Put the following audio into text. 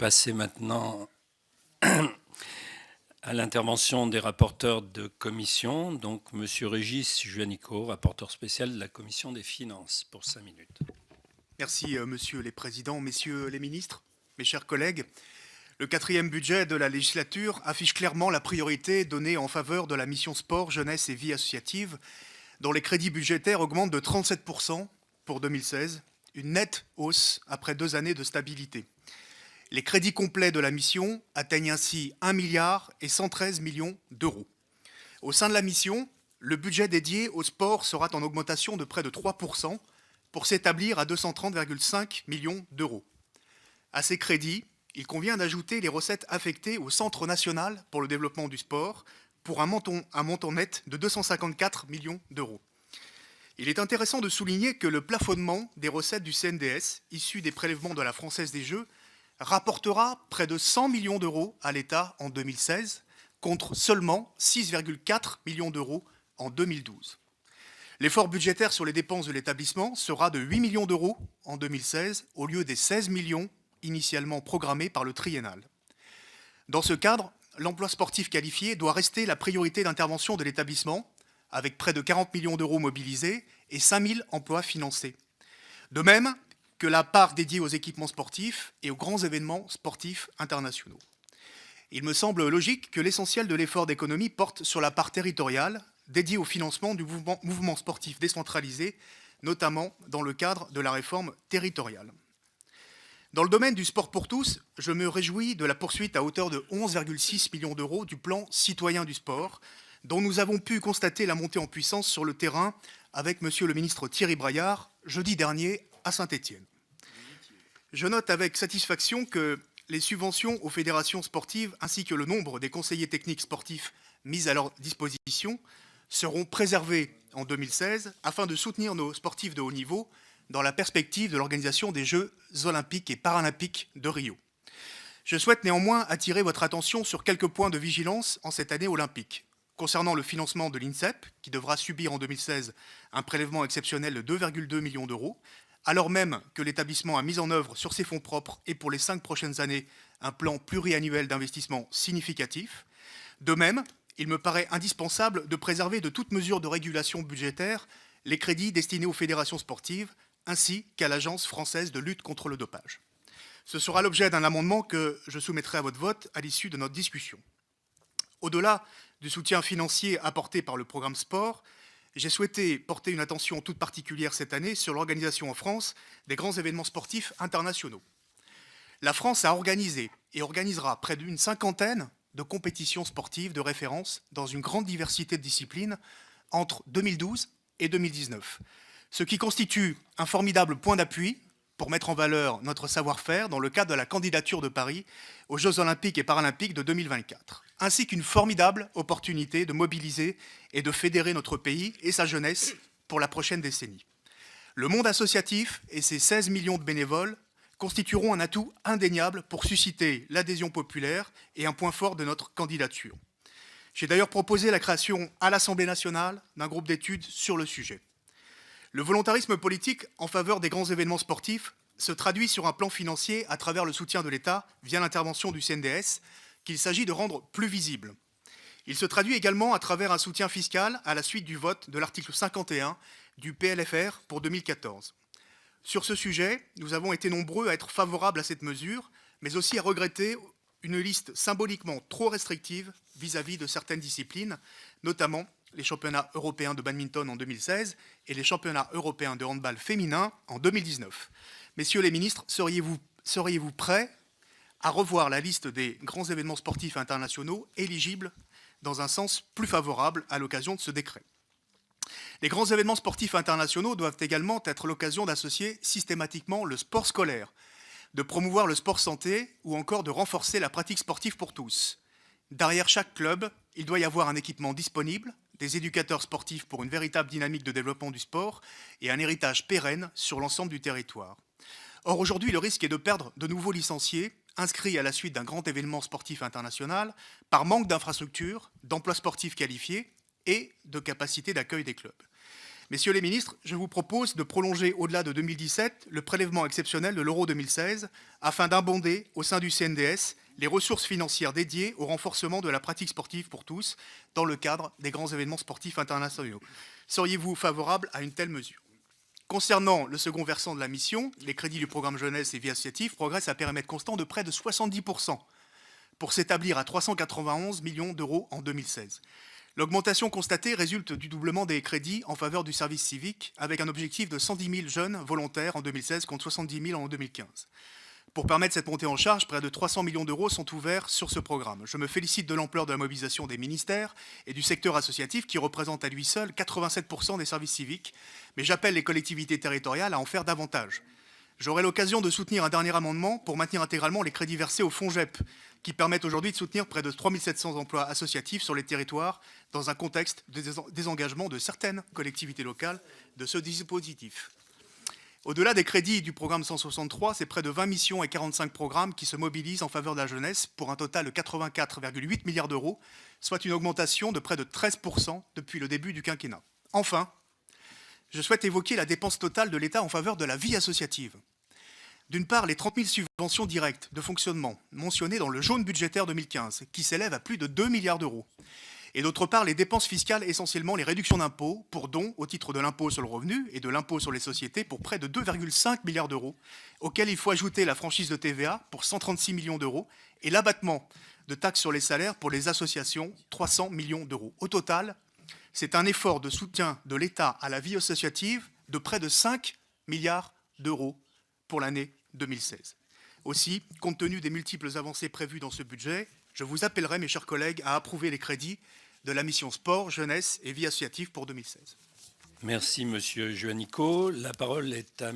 passer maintenant à l'intervention des rapporteurs de commission. Donc, Monsieur Régis Juanico, rapporteur spécial de la Commission des finances, pour 5 minutes. Merci, Monsieur les Présidents, Messieurs les Ministres, mes chers collègues. Le 4e budget de la législature affiche clairement la priorité donnée en faveur de la mission sport, jeunesse et vie associative, dont les crédits budgétaires augmentent de 37% pour 2016, une nette hausse après 2 années de stabilité. Les crédits complets de la mission atteignent ainsi 1 milliard et 113 millions d'euros. Au sein de la mission, le budget dédié au sport sera en augmentation de près de 3% pour s'établir à 230,5 millions d'euros. À ces crédits, il convient d'ajouter les recettes affectées au Centre national pour le développement du sport pour un montant net de 254 millions d'euros. Il est intéressant de souligner que le plafonnement des recettes du CNDS, issues des prélèvements de la Française des Jeux, rapportera près de 100 millions d'euros à l'État en 2016, contre seulement 6,4 millions d'euros en 2012. L'effort budgétaire sur les dépenses de l'établissement sera de 8 millions d'euros en 2016, au lieu des 16 millions initialement programmés par le triennal. Dans ce cadre, l'emploi sportif qualifié doit rester la priorité d'intervention de l'établissement, avec près de 40 millions d'euros mobilisés et 5 000 emplois financés. De même que la part dédiée aux équipements sportifs et aux grands événements sportifs internationaux. Il me semble logique que l'essentiel de l'effort d'économie porte sur la part territoriale, dédiée au financement du mouvement sportif décentralisé, notamment dans le cadre de la réforme territoriale. Dans le domaine du sport pour tous, je me réjouis de la poursuite à hauteur de 11,6 millions d'euros du plan citoyen du sport, dont nous avons pu constater la montée en puissance sur le terrain avec Monsieur le ministre Thierry Braillard, jeudi dernier à Saint-Étienne. Je note avec satisfaction que les subventions aux fédérations sportives ainsi que le nombre des conseillers techniques sportifs mis à leur disposition seront préservés en 2016 afin de soutenir nos sportifs de haut niveau dans la perspective de l'organisation des Jeux olympiques et paralympiques de Rio. Je souhaite néanmoins attirer votre attention sur quelques points de vigilance en cette année olympique. Concernant le financement de l'INSEP, qui devra subir en 2016 un prélèvement exceptionnel de 2,2 millions d'euros, alors même que l'établissement a mis en œuvre sur ses fonds propres et pour les 5 prochaines années un plan pluriannuel d'investissement significatif. De même, il me paraît indispensable de préserver de toute mesure de régulation budgétaire les crédits destinés aux fédérations sportives ainsi qu'à l'Agence française de lutte contre le dopage. Ce sera l'objet d'un amendement que je soumettrai à votre vote à l'issue de notre discussion. Au-delà du soutien financier apporté par le programme sport, j'ai souhaité porter une attention toute particulière cette année sur l'organisation en France des grands événements sportifs internationaux. La France a organisé et organisera près d'une 50aine de compétitions sportives de référence dans une grande diversité de disciplines entre 2012 et 2019, ce qui constitue un formidable point d'appui pour mettre en valeur notre savoir-faire dans le cadre de la candidature de Paris aux Jeux olympiques et paralympiques de 2024, ainsi qu'une formidable opportunité de mobiliser et de fédérer notre pays et sa jeunesse pour la prochaine décennie. Le monde associatif et ses 16 millions de bénévoles constitueront un atout indéniable pour susciter l'adhésion populaire et un point fort de notre candidature. J'ai d'ailleurs proposé la création à l'Assemblée nationale d'un groupe d'études sur le sujet. Le volontarisme politique en faveur des grands événements sportifs se traduit sur un plan financier à travers le soutien de l'État via l'intervention du CNDS, qu'il s'agit de rendre plus visible. Il se traduit également à travers un soutien fiscal à la suite du vote de l'article 51 du PLFR pour 2014. Sur ce sujet, nous avons été nombreux à être favorables à cette mesure, mais aussi à regretter une liste symboliquement trop restrictive vis-à-vis de certaines disciplines, notamment les championnats européens de badminton en 2016 et les championnats européens de handball féminin en 2019. Messieurs les ministres, seriez-vous prêts à revoir la liste des grands événements sportifs internationaux éligibles dans un sens plus favorable à l'occasion de ce décret? Les grands événements sportifs internationaux doivent également être l'occasion d'associer systématiquement le sport scolaire, de promouvoir le sport santé ou encore de renforcer la pratique sportive pour tous. Derrière chaque club, il doit y avoir un équipement disponible, des éducateurs sportifs pour une véritable dynamique de développement du sport et un héritage pérenne sur l'ensemble du territoire. Or, aujourd'hui, le risque est de perdre de nouveaux licenciés inscrits à la suite d'un grand événement sportif international par manque d'infrastructures, d'emplois sportifs qualifiés et de capacité d'accueil des clubs. Messieurs les ministres, je vous propose de prolonger au-delà de 2017 le prélèvement exceptionnel de l'Euro 2016 afin d'abonder au sein du CNDS les ressources financières dédiées au renforcement de la pratique sportive pour tous dans le cadre des grands événements sportifs internationaux. Seriez-vous favorable à une telle mesure ? Concernant le second versant de la mission, les crédits du programme jeunesse et vie associative progressent à périmètre constant de près de 70% pour s'établir à 391 millions d'euros en 2016. L'augmentation constatée résulte du doublement des crédits en faveur du service civique, avec un objectif de 110 000 jeunes volontaires en 2016 contre 70 000 en 2015. Pour permettre cette montée en charge, près de 300 millions d'euros sont ouverts sur ce programme. Je me félicite de l'ampleur de la mobilisation des ministères et du secteur associatif qui représente à lui seul 87% des services civiques, mais j'appelle les collectivités territoriales à en faire davantage. J'aurai l'occasion de soutenir un dernier amendement pour maintenir intégralement les crédits versés au FONGEP, qui permettent aujourd'hui de soutenir près de 3 700 emplois associatifs sur les territoires dans un contexte de désengagement de certaines collectivités locales de ce dispositif. Au-delà des crédits du programme 163, c'est près de 20 missions et 45 programmes qui se mobilisent en faveur de la jeunesse pour un total de 84,8 milliards d'euros, soit une augmentation de près de 13% depuis le début du quinquennat. Enfin, je souhaite évoquer la dépense totale de l'État en faveur de la vie associative. D'une part, les 30 000 subventions directes de fonctionnement mentionnées dans le jaune budgétaire 2015, qui s'élèvent à plus de 2 milliards d'euros. Et d'autre part, les dépenses fiscales, essentiellement les réductions d'impôts pour dons au titre de l'impôt sur le revenu et de l'impôt sur les sociétés pour près de 2,5 milliards d'euros, auxquels il faut ajouter la franchise de TVA pour 136 millions d'euros et l'abattement de taxes sur les salaires pour les associations, 300 millions d'euros. Au total, c'est un effort de soutien de l'État à la vie associative de près de 5 milliards d'euros pour l'année 2016. Aussi, compte tenu des multiples avancées prévues dans ce budget, je vous appellerai, mes chers collègues, à approuver les crédits de la mission sport, jeunesse et vie associative pour 2016. Merci, Monsieur Juanico. La parole est à